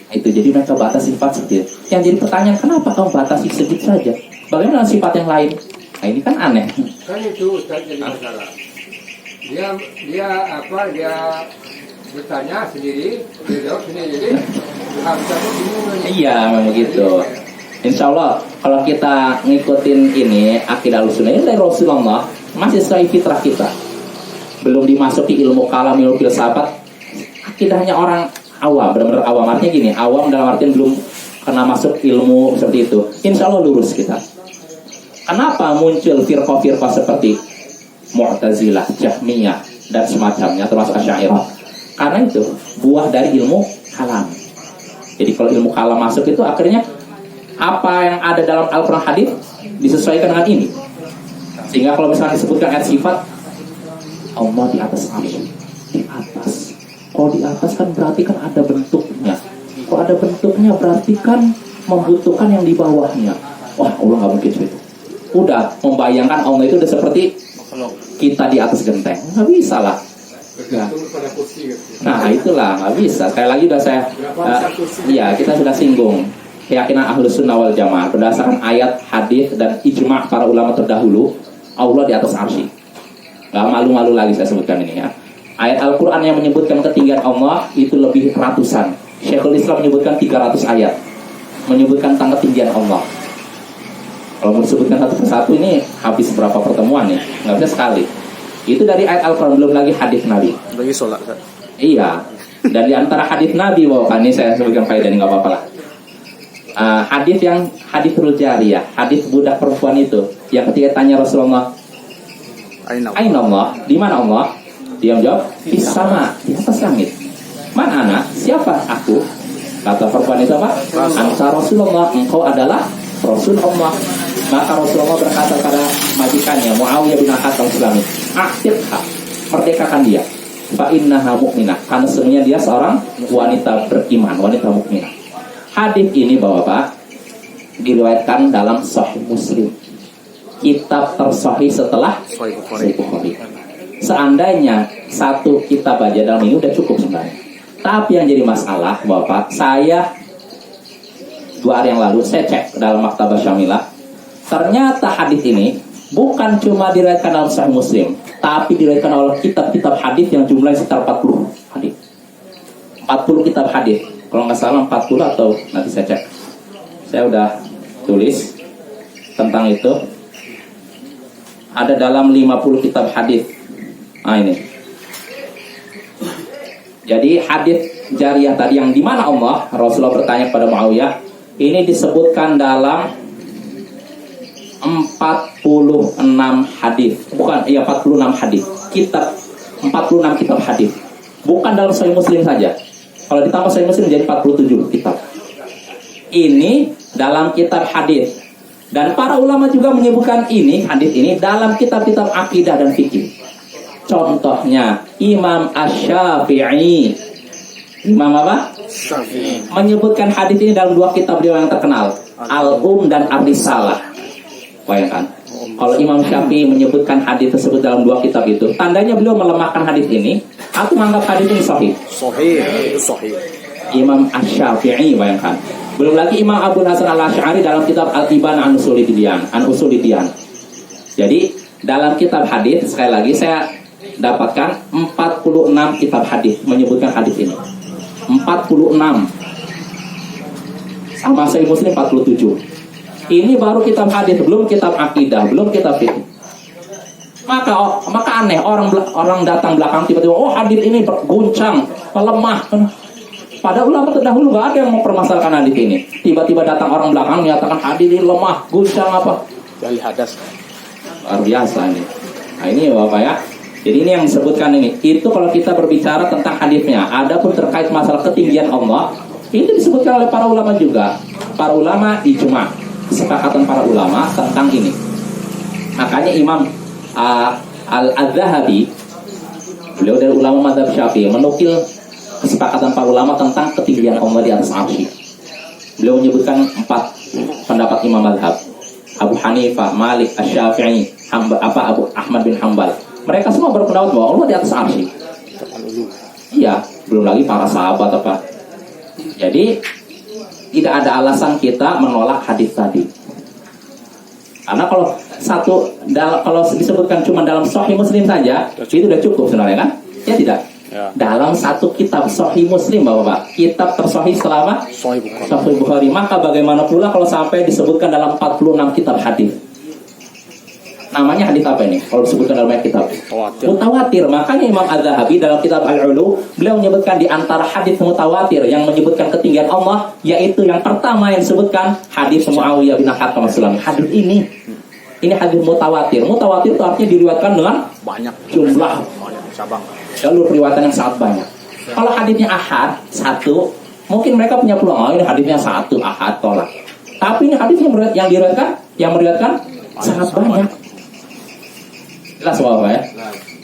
Itu jadi mereka batasi sifat sedikit. Yang jadi pertanyaan, kenapa kamu batasi sedikit saja? Bagaimana sifat yang lain? Nah ini kan aneh. Kan itu Ustaz jadi masalah. Dia bertanya sendiri, dia jawab sendiri. Jadi harusnya bingung. Iya, memang begitu. Insya Allah kalau kita ngikutin ini akidah Ahlussunnah ini dari Rasulullah, masih sesuai fitrah kita. Belum dimasuki ilmu kalam, ilmu filsafat. Akidahnya orang awam, benar-benar awam. Artinya gini, awam dalam artian belum kena masuk ilmu seperti itu. Insya Allah lurus kita. Kenapa muncul firqah-firqah seperti Mu'tazilah, Jahmiyah dan semacamnya, termasuk Asy'ariyah? Karena itu buah dari ilmu kalam. Jadi kalau ilmu kalam masuk itu akhirnya apa yang ada dalam Al-Quran hadis disesuaikan dengan ini. Sehingga kalau misalnya disebutkan ayat sifat Allah di atas arsy, di atas. Kalau di atas kan berarti kan ada bentuknya. Kalau ada bentuknya berarti kan membutuhkan yang di bawahnya. Wah, Allah nggak mungkin itu. Udah membayangkan Allah itu udah seperti kita di atas genteng. Nggak bisa lah. Nah itulah nggak bisa. Sekali lagi udah saya, iya kita sudah singgung keyakinan Ahlus Sunnah wal Jamaah berdasarkan ayat, hadis dan ijma' para ulama terdahulu. Allah di atas arsy. Nggak malu-malu lagi saya sebutkan ini ya. Ayat Al-Quran yang menyebutkan ketinggian Allah itu lebih ratusan. Syekhul Islam menyebutkan 300 ayat menyebutkan tentang ketinggian Allah. Kalau mau disebutkan satu persatu ini habis berapa pertemuan ya? Nggak bisa sekali. Itu dari ayat Al-Quran, belum lagi hadis Nabi. Lagi sholat. Iya. Dan di antara hadis Nabi, ini saya sebutkan faedah ini nggak apa-apa lah. Hadis yang hadis Jariyah, hadis budak perempuan itu, yang ketika tanya Rasulullah, Aina Allah, di mana Allah? Dia menjawab, di sama, di atas langit. Man ana, siapa aku? Kata perempuan itu apa? Anta Rasulullah, engkau adalah Rasul Allah. Maka Rasulullah berkata pada majikannya Muawiyah bin Al-Hakam Sulami, "Aqtilha, merdekakan dia. Fa innaha mu'minah." Karena sesungguhnya dia seorang wanita beriman, wanita mukminah. Hadis ini Bapak diriwayatkan dalam Sahih Muslim, kitab tersahih setelah Sahih Sahih Bukhari. Seandainya satu kitab aja dalam ini udah cukup sebenarnya. Tapi yang jadi masalah Bapak, saya 2 hari yang lalu saya cek dalam Maktabah Syamilah. Ternyata hadis ini bukan cuma diriwayatkan dalam Sahih Muslim, tapi diriwayatkan oleh kitab-kitab hadis yang jumlahnya sekitar 40 hadis. 40 kitab hadis. Kalau nggak salah 40 atau nanti saya cek. Saya udah tulis tentang itu. Ada dalam 50 kitab hadis. Nah ini. Jadi hadis jariyah tadi yang di mana Allah, Rasulullah bertanya kepada Muawiyah, ini disebutkan dalam 46 hadis. Bukan, iya 46 hadis. Kitab 46 kitab hadis. Bukan dalam Sahih Muslim saja. Kalau ditambah Sahih Muslim jadi 47 kitab. Ini dalam kitab hadis. Dan para ulama juga menyebutkan ini, hadis ini dalam kitab-kitab akidah dan fikih. Contohnya Imam Asy-Syafi'i. Imam apa? Syafi'i. Menyebutkan hadis ini dalam 2 kitab beliau yang terkenal, Al-Um dan Ar-Risalah. Bayangkan, kalau Imam Syafi'i menyebutkan hadis tersebut dalam 2 kitab itu, tandanya beliau melemahkan hadis ini atau menganggap hadis ini sahih. Sahih, itu sahih. Imam Asy-Syafi'i, bayangkan. Belum lagi Imam Abu Hasan Al-Asy'ari dalam kitab Al-Ibana an Usulidiyan. Jadi dalam kitab hadis, sekali lagi saya dapatkan 46 kitab hadis menyebutkan hadis ini. 46. Sama Sahih Muslim 47. Ini baru kitab hadis, belum kitab akidah, belum kitab fikih. Maka aneh orang datang belakang tiba-tiba, oh hadis ini berguncang, lemah. Pada ulama terdahulu gak ada yang mempermasalahkan hadis ini. Tiba-tiba datang orang belakang menyatakan hadis ini lemah, guncang apa? Dari hadas. Luar biasa ini. Nah ini Bapak ya. Jadi ini yang disebutkan ini. Itu kalau kita berbicara tentang hadisnya. Adapun terkait masalah ketinggian Allah, itu disebutkan oleh para ulama juga. Para ulama ijma, kesepakatan para ulama tentang ini. Makanya Imam Al-Adzahabi, beliau dari ulama mazhab Syafi'i, menukil kesepakatan para ulama tentang ketinggian Allah di atas arsy. Beliau menyebutkan 4 pendapat imam mazhab: Abu Hanifah, Malik, Asy-Syafi'i, Abu Ahmad bin Hanbal. Mereka semua berpendapat bahwa Allah di atas arsy. Iya, belum lagi para sahabat apa. Jadi tidak ada alasan kita menolak hadis tadi. Karena kalau kalau disebutkan cuma dalam Sahih Muslim saja, itu sudah cukup sebenarnya kan? Ya tidak. Ya. Dalam satu kitab Sahih Muslim Bapak, kitab tersahih selama Sahih Bukhari. Sahih Bukhari. Maka bagaimana pula kalau sampai disebutkan dalam 46 kitab hadis? Namanya hadis apa ini? Kalau disebutkan dalam kitab mutawatir. Makanya Imam Az-Zahabi dalam kitab Al-Ulu, beliau menyebutkan di antara hadis mutawatir yang menyebutkan ketinggian Allah, yaitu yang pertama yang disebutkan hadis Muawiyah bin Al-Hakam Sulami. Hadis ini hadis mutawatir. Mutawatir itu artinya diriwayatkan dengan Banyak jumlah, banyak cabang. jalur riwayatan yang sangat banyak. Kalau hadisnya ahad, 1, mungkin mereka punya peluang, oh ini hadisnya 1, ahad, tolak. Tapi ini hadis yang meriwayatkan sangat banyak. Jelas Bapak ya?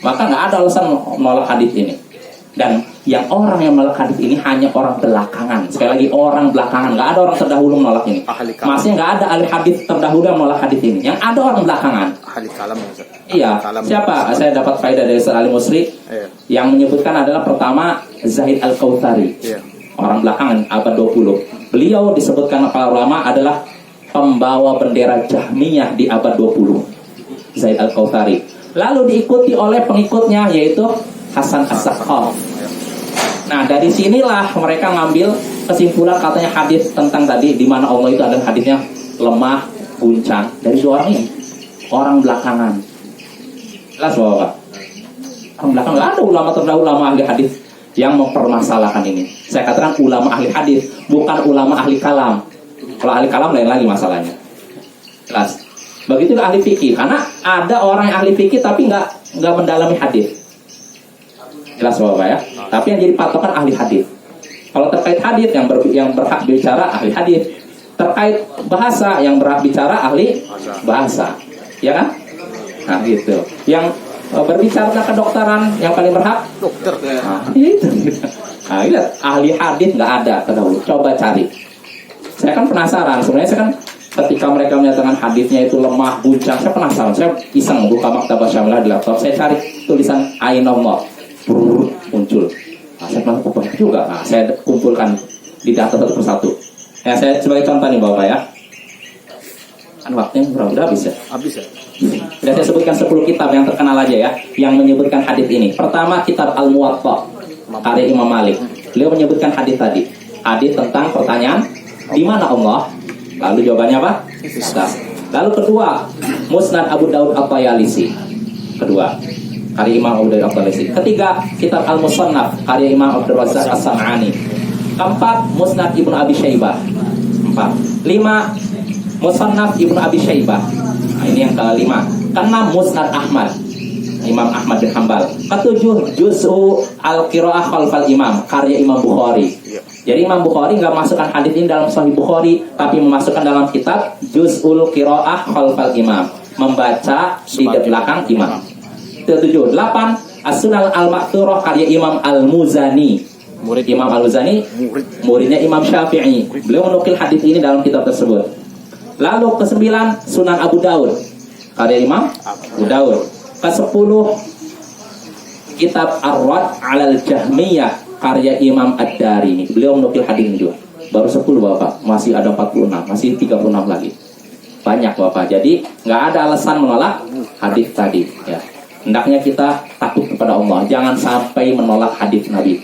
Maka nggak ada alasan menolak hadis ini. Dan yang menolak hadis ini hanya orang belakangan. Sekali lagi orang belakangan, nggak ada orang terdahulu menolak ini. Maksudnya nggak ada ahli hadis terdahulu yang menolak hadis ini. Yang ada orang belakangan. Ahli kalam. Iya. Siapa? Saya dapat faedah dari Salim Musri. Yang menyebutkan adalah pertama Zahid Al-Kautsari. Orang belakangan abad 20. Beliau disebutkan para ulama adalah pembawa bendera Jahmiyah di abad 20. Zahid Al-Kautsari. Lalu diikuti oleh pengikutnya yaitu Hasan As-Saqqaf. Nah, dari sinilah mereka ngambil kesimpulan katanya hadis tentang tadi di mana Allah itu adalah hadisnya lemah, guncang dari 2 orang ini. Orang belakangan. Jelas Bapak? Orang belakangan, nggak ada ulama terdahulu, ulama ahli hadis yang mempermasalahkan ini. Saya katakan ulama ahli hadis, bukan ulama ahli kalam. Kalau ahli kalam lain lagi masalahnya. Jelas. Begitu ahli fikih, karena ada orang yang ahli fikih tapi nggak mendalami hadis. Jelas Bapak ya. Tapi yang jadi patokan ahli hadis. Kalau terkait hadis yang berhak bicara ahli hadis. Terkait bahasa yang berhak bicara ahli bahasa. Ya kan? Nah gitu. Yang berbicara tentang kedokteran yang paling berhak Dokter. nah, itu. Nah, lihat ahli hadis nggak ada terdahulu. Coba cari. Saya kan penasaran. Sebenarnya saya kan ketika mereka menyatakan hadisnya itu lemah, buncang, saya penasaran. Saya iseng buka Maktabah Syamilah di laptop. Saya cari tulisan Ainomor, muncul. Nah, saya pernah kumpulkan juga. Nah, saya kumpulkan di data satu persatu. Ya, saya sebagai contoh nih Bapak ya. Kan waktunya udah habis ya. Habis ya. Sudah saya sebutkan 10 kitab yang terkenal aja ya, yang menyebutkan hadis ini. Pertama kitab Al-Muwatta karya Imam Malik. Beliau menyebutkan hadis tadi. Hadis tentang pertanyaan di mana Allah? Lalu jawabannya apa? Nah, lalu kedua, Musnad Abu Daud At-Tayalisi. Kedua, karya Imam Abu Daud At-Tayalisi. Ketiga, kitab Al-Musannaf karya Imam Abdul Razzaq As-Sam'ani. Keempat, Musnad Ibnu Abi Syaibah. 4. 5, Musannaf Ibnu Abi Syaibah. Nah, ini yang kelima. Keenam, Musnad Ahmad, Imam Ahmad bin Hanbal. Ketujuh, Juz'u Al-Qiraah Khalfal Imam karya Imam Bukhari. Jadi Imam Bukhari nggak masukkan hadis ini dalam Sahih Bukhari, tapi memasukkan dalam kitab Juz'ul Qiraah Khalfal Imam, membaca di belakang imam. Ketujuh. 8, As-Sunan Al-Ma'thurah karya Imam Al-Muzani. Murid Imam Al-Muzani, muridnya Imam Syafi'i. Beliau menukil hadis ini dalam kitab tersebut. Lalu ke-9, Sunan Abu Daud karya Imam Abu Daud. Ke-10, kitab Ar-Rad 'alal Jahmiyah karya Imam Ad-Darimi. Beliau menukil hadis ini juga. Baru 10 Bapak, masih ada 46, masih 36 lagi. Banyak Bapak. Jadi nggak ada alasan menolak hadis tadi ya. Hendaknya kita takut kepada Allah, jangan sampai menolak hadis Nabi.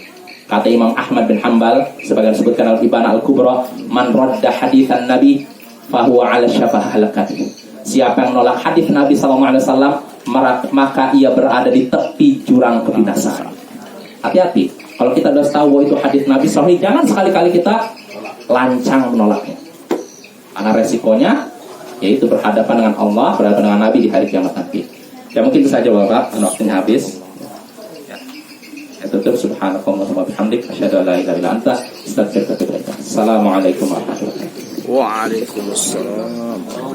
Kata Imam Ahmad bin Hanbal, sebagian disebutkan Al-Ibana Al-Kubra, man radda haditsan Nabi fahuwa 'ala syafah halakati. Siapa yang menolak hadis Nabi SAW, maka ia berada di tepi jurang kebinasaan. Hati-hati, kalau kita sudah tahu bahwa itu hadis Nabi sahih, jangan sekali-kali kita lancang menolaknya. Karena resikonya yaitu berhadapan dengan Allah, berhadapan dengan Nabi di hari kiamat nanti. Ya mungkin itu saja Bapak, waktunya habis. Ya tutup, subhanakallahumma wa bihamdik, asyhadu an la ilaha illa anta, astaghfiruka wa atubu ilaik. Assalamualaikum warahmatullahi wabarakatuh. Waalaikumsalam.